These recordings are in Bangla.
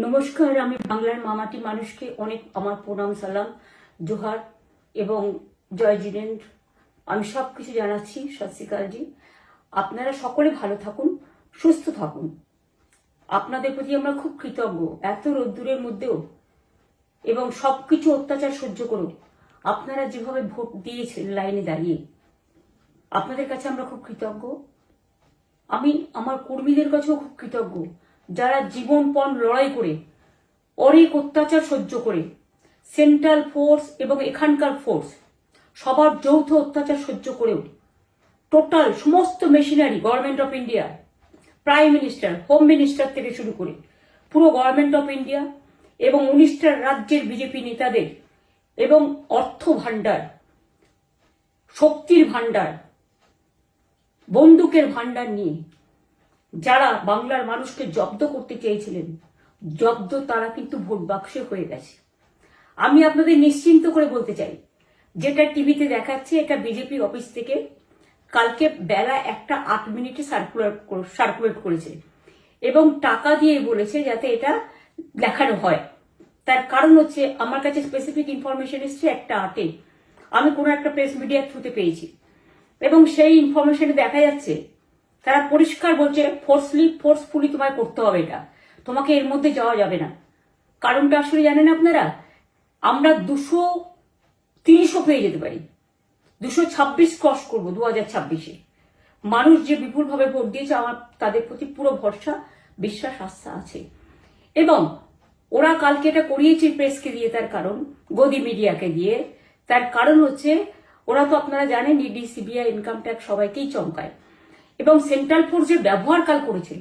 নমস্কার, আমি বাংলার মামাটি মানুষকে অনেক আমার প্রণাম, সালাম, জোহার এবং জয় জিনেন্দ্র। আমি সব কিছু জানাচ্ছি। সত শ্রী আকাল জি। আপনারা সকলে ভালো থাকুন, সুস্থ থাকুন। আপনাদের প্রতি আমরা খুব কৃতজ্ঞ। এত রোদ্দুরের মধ্যেও এবং সবকিছু অত্যাচার সহ্য করুন আপনারা যেভাবে ভোট দিয়েছেন লাইনে দাঁড়িয়ে, আপনাদের কাছে আমরা খুব কৃতজ্ঞ। আমি আমার কর্মীদের কাছেও খুব কৃতজ্ঞ, যারা জীবনপণ লড়াই করে অনেক অত্যাচার সহ্য করে সেন্ট্রাল ফোর্স এবং এখানকার ফোর্স সবার যৌথ অত্যাচার সহ্য করেও টোটাল সমস্ত machinery government of India, prime minister, home minister থেকে শুরু করে পুরো গভর্নমেন্ট অফ ইন্ডিয়া এবং 19টা রাজ্যের বিজেপি নেতাদের এবং অর্থ ভাণ্ডার, শক্তির ভাণ্ডার, বন্দুকের ভাণ্ডার নিয়ে যারা বাংলার মানুষকে জব্দ করতে চেয়েছিলেন, জব্দ তারা কিন্তু ভোট বাক্সে হয়ে গেছে। আমি আপনাদের নিশ্চিন্ত করে বলতে চাই, যেটা টিভিতে দেখাচ্ছে এটা বিজেপি অফিস থেকে কালকে বেলা 1:08 সার্কুলেট করেছে এবং টাকা দিয়ে বলেছে যাতে এটা দেখানো হয়। তার কারণ হচ্ছে, আমার কাছে স্পেসিফিক ইনফরমেশন এসছে 1:08 আমি কোনো একটা প্রেস মিডিয়ার থ্রুতে পেয়েছি এবং সেই ইনফরমেশনে দেখা যাচ্ছে তারা পরিষ্কার বলছে ফোর্সফুলি তোমায় করতে হবে, এটা তোমাকে এর মধ্যে যাওয়া যাবে না। কারণটা আসলে জানেন আপনারা, আমরা 230ও পেয়ে যেতে পারি, 226 ক্রস করবো 2026-এ। মানুষ যে বিপুলভাবে ভোট দিয়েছে, আমার তাদের প্রতি পুরো ভরসা, বিশ্বাস, আস্থা আছে। এবং ওরা কালকে এটা করিয়েছে প্রেসকে দিয়ে, তার কারণ গদি মিডিয়াকে দিয়ে। তার কারণ হচ্ছে, ওরা তো আপনারা জানেন ইডি, সিবিআই, ইনকাম ট্যাক্স সবাইকেই চমকায় এবং সেন্ট্রাল ফোর্সের ব্যবহার কাল করেছে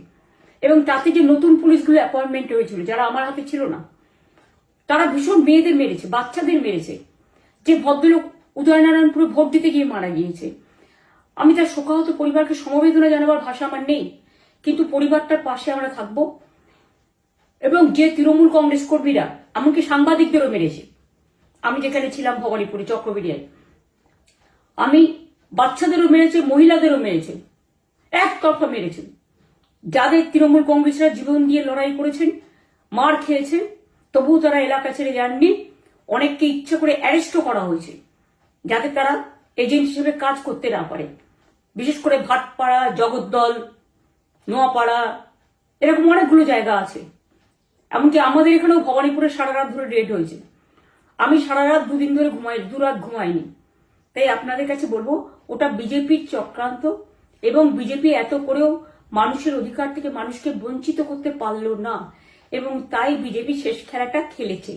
এবং তাতে যে নতুন পুলিশগুলো অ্যাপয়েন্টমেন্ট হয়েছিল, যারা আমার হাতে ছিল না, তারা ভীষণ মেয়েদের মেরেছে, বাচ্চাদের মেরেছে। যে ভদ্রলোক উদয়নারায়ণপুরে ভোট দিতে গিয়ে মারা গিয়েছে, আমি তার শোকাহত পরিবারকে সমবেদনা জানাবার ভাষা আমার নেই, কিন্তু পরিবারটার পাশে আমরা থাকবো। এবং যে তৃণমূল কংগ্রেস কর্মীরা এমনকি সাংবাদিকদেরও মেরেছে, আমি যেখানে ছিলাম ভবানীপুরে চক্রবেড়িয়ায়, আমি বাচ্চাদেরও মেরেছে, মহিলাদেরও মেরেছে, একতরফা মেরেছে। যাদের তৃণমূল কংগ্রেসরা জীবন দিয়ে লড়াই করেছেন, মার খেয়েছেন, তবুও তারা এলাকা ছেড়ে যাননি। অনেককে ইচ্ছে করে অ্যারেস্টও করা হয়েছে যাতে তারা এজেন্ট হিসেবে কাজ করতে না পারে। বিশেষ করে ভাটপাড়া, জগদ্দল, নোয়াপাড়া, এরকম অনেকগুলো জায়গা আছে। এমনকি আমাদের এখানেও ভবানীপুরে সারা রাত ধরে রেড হয়েছে। আমি সারা রাত 2 দিন ধরে দুরাত ঘুমাইনি। তাই আপনাদের কাছে বলবো, ওটা বিজেপির চক্রান্ত এবং বিজেপি এত করেও মানুষের অধিকার থেকে মানুষকে বঞ্চিত করতে পারলো না এবং তাই বিজেপি শেষ খেলাটা খেলেছে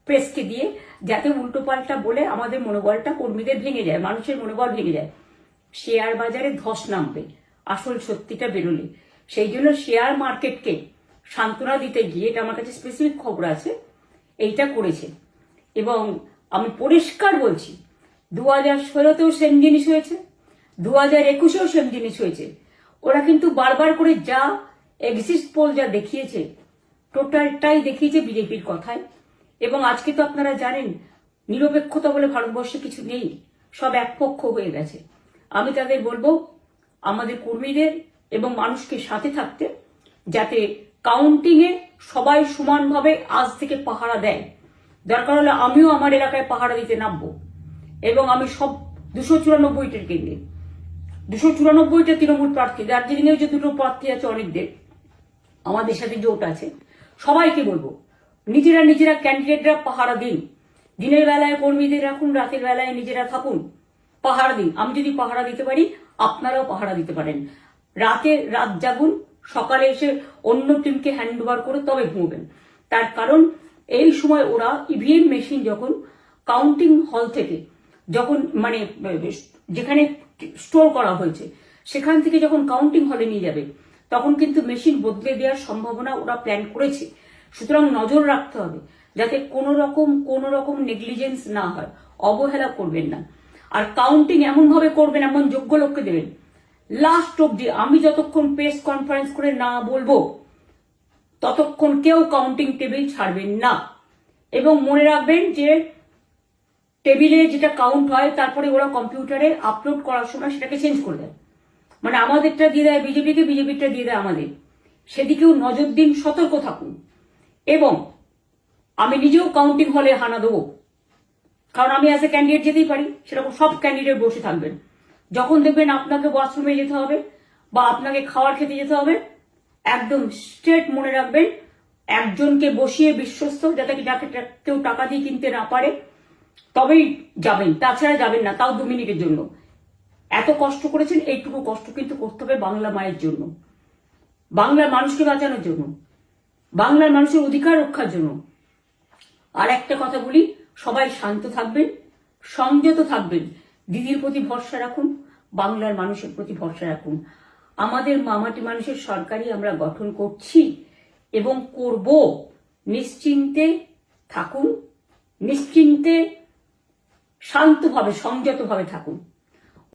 প্রেসকে দিয়ে, যাতে উল্টো পাল্টা বলে আমাদের মনোবলটা, কর্মীদের ভেঙে যায়, মানুষের মনোবল ভেঙে যায়। শেয়ার বাজারে ধস নামবে আসল সত্যিটা বেরোলে। সেই জন্য শেয়ার মার্কেটকে সান্ত্বনা দিতে গিয়ে, এটা আমার কাছে স্পেসিফিক খবর আছে, এইটা করেছে। এবং আমি পরিষ্কার বলছি, 2016তেও সেম জিনিস হয়েছে, 2021এও সেম জিনিস হয়েছে। ওরা কিন্তু বারবার করে যা এক্সিস্ট পোল যা দেখিয়েছে, টোটালটাই দেখিয়েছে বিজেপির কথায়। এবং আজকে তো আপনারা জানেন, নিরপেক্ষতা বলে ভারতবর্ষে কিছু নেই, সব একপক্ষ হয়ে গেছে। আমি তাদের বলবো, আমাদের কর্মীদের এবং মানুষকে সাথে থাকতে, যাতে কাউন্টিংয়ে সবাই সমানভাবে আজ থেকে পাহারা দেয়। দরকার হলে আমিও আমার এলাকায় পাহারা দিতে নামবো এবং আমি সব 294টির কেন্দ্রে, 294টা তৃণমূল প্রার্থী, দার্জিলিংয়েও যে 2টো প্রার্থী আছে অনেকদের, আমাদের সাথে জোট আছে, সবাইকে বলবো নিজেরা ক্যান্ডিডেটরা পাহারা দিন। দিনের বেলায় কর্মীদের রাখুন, রাতের বেলায় নিজেরা থাকুন, পাহারা দিন। আমি যদি পাহারা দিতে পারি, আপনারাও পাহারা দিতে পারেন। রাত জাগুন, সকালে এসে অন্য টিমকে হ্যান্ড ওভার করে তবে ঘুমবেন। তার কারণ এই সময় ওরা ইভিএম মেশিন যখন কাউন্টিং হল থেকে, যখন মানে যেখানে স্টোর করা হয়েছে সেখান থেকে যখন কাউন্টিং হলে নিয়ে যাবে, তখন কিন্তু মেশিন বদলে দেওয়ার সম্ভাবনা ওরা প্ল্যান করেছে। সুতরাং নজর রাখতে হবে যাতে কোনো রকম নেগলিজেন্স না হয়, অবহেলা করবেন না। আর কাউন্টিং এমন ভাবে করবেন, এমন যোগ্য লোককে দেবেন লাস্ট অব্দি। আমি যতক্ষণ প্রেস কনফারেন্স করে না বলবো, ততক্ষণ কেউ কাউন্টিং টেবিল ছাড়বেন না। এবং মনে রাখবেন যে টেবিলে যেটা কাউন্ট হয়, তারপরে ওরা কম্পিউটারে আপলোড করার সময় সেটাকে চেঞ্জ করে দেয়। মানে আমাদেরটা দিয়ে দেয় বিজেপিকে, বিজেপিটা দিয়ে দেয় আমাদের। সেদিকেও নজর দিন, সতর্ক থাকুন। এবং আমি নিজেও কাউন্টিং হলে হানা দেবো, কারণ আমি অ্যাজ এ ক্যান্ডিডেট যেতেই পারি, সেরকম সব ক্যান্ডিডেট বসে থাকবেন। যখন দেখবেন আপনাকে ওয়াশরুমে যেতে হবে বা আপনাকে খাবার খেতে যেতে হবে, একদম স্ট্রেট মনে রাখবেন, একজনকে বসিয়ে বিশ্বস্ত, যাতে যাকে কেউ টাকা দিয়ে কিনতে না পারে, তবেই যাবেন, তাছাড়া যাবেন না, তাও 2 মিনিটের জন্য। এত কষ্ট করেছেন, এইটুকু কষ্ট কিন্তু করতে হবে বাংলা মায়ের জন্য, বাংলার মানুষকে বাঁচানোর জন্য, বাংলার মানুষের অধিকার রক্ষার জন্য। আর একটা কথা বলি, সবাই শান্ত থাকবেন, সংযত থাকবেন, দিদির প্রতি ভরসা রাখুন, বাংলার মানুষের প্রতি ভরসা রাখুন। আমাদের মামাটি মানুষের সরকারই আমরা গঠন করছি এবং করব। নিশ্চিন্তে থাকুন, নিশ্চিন্তে শান্তভাবে সংযতভাবে থাকুন।